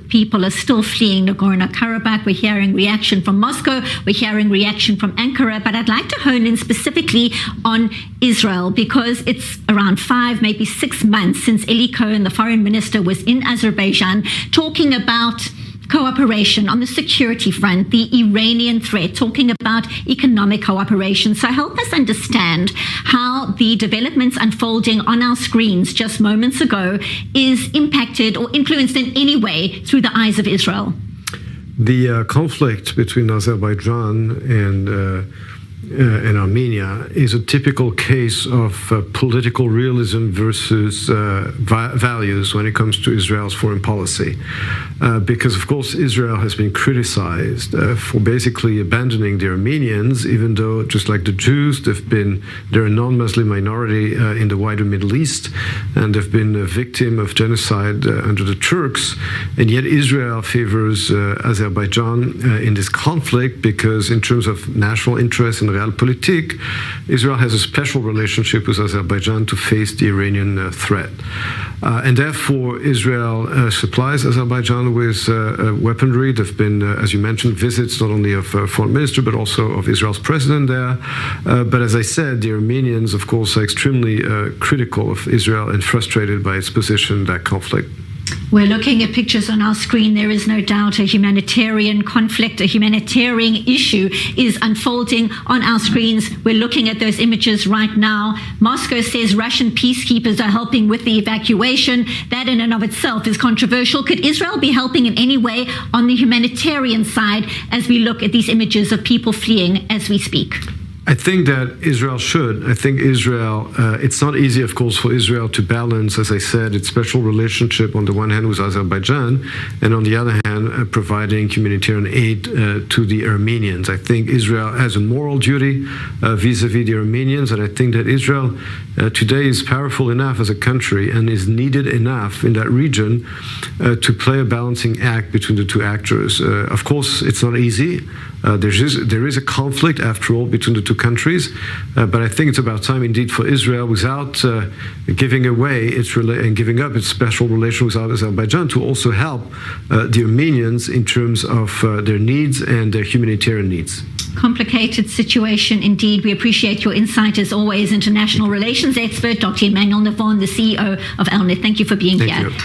people are still fleeing Nagorno-Karabakh. We're hearing reaction from Moscow. We're hearing reaction from Ankara. But I'd like to hone in specifically on Israel, because it's around 5, maybe 6 months since Eli Cohen, the foreign minister, was in Azerbaijan talking about cooperation on the security front, the Iranian threat, talking about economic cooperation. So help us understand how the developments unfolding on our screens just moments ago is impacted or influenced in any way through the eyes of Israel. The conflict between Azerbaijan and Armenia is a typical case of political realism versus values when it comes to Israel's foreign policy. Because, of course, Israel has been criticized for basically abandoning the Armenians, even though, just like the Jews, they're a non-Muslim minority in the wider Middle East, and they've been a victim of genocide under the Turks. And yet Israel favors Azerbaijan in this conflict because, in terms of national interest and realpolitik, Israel has a special relationship with Azerbaijan to face the Iranian threat. And therefore, Israel supplies Azerbaijan with weaponry. There have been, as you mentioned, visits not only of foreign minister, but also of Israel's president there. But as I said, the Armenians, of course, are extremely critical of Israel and frustrated by its position in that conflict. We're looking at pictures on our screen. There is no doubt a humanitarian conflict, a humanitarian issue is unfolding on our screens. We're looking at those images right now. Moscow says Russian peacekeepers are helping with the evacuation. That in and of itself is controversial. Could Israel be helping in any way on the humanitarian side as we look at these images of people fleeing as we speak? I think that Israel should. I think Israel, it's not easy, of course, for Israel to balance, as I said, its special relationship on the one hand with Azerbaijan, and on the other hand, providing humanitarian aid to the Armenians. I think Israel has a moral duty vis-a-vis the Armenians, and I think that Israel today is powerful enough as a country and is needed enough in that region to play a balancing act between the two actors. Of course, it's not easy. There is a conflict, after all, between the two countries, but I think it's about time, indeed, for Israel, without giving away and giving up its special relation with Azerbaijan, to also help the Armenians in terms of their needs and their humanitarian needs. Complicated situation indeed. We appreciate your insight as always. International relations expert, Dr. Emmanuel Navon, the CEO of ELNet. Thank you for being here. Thank you.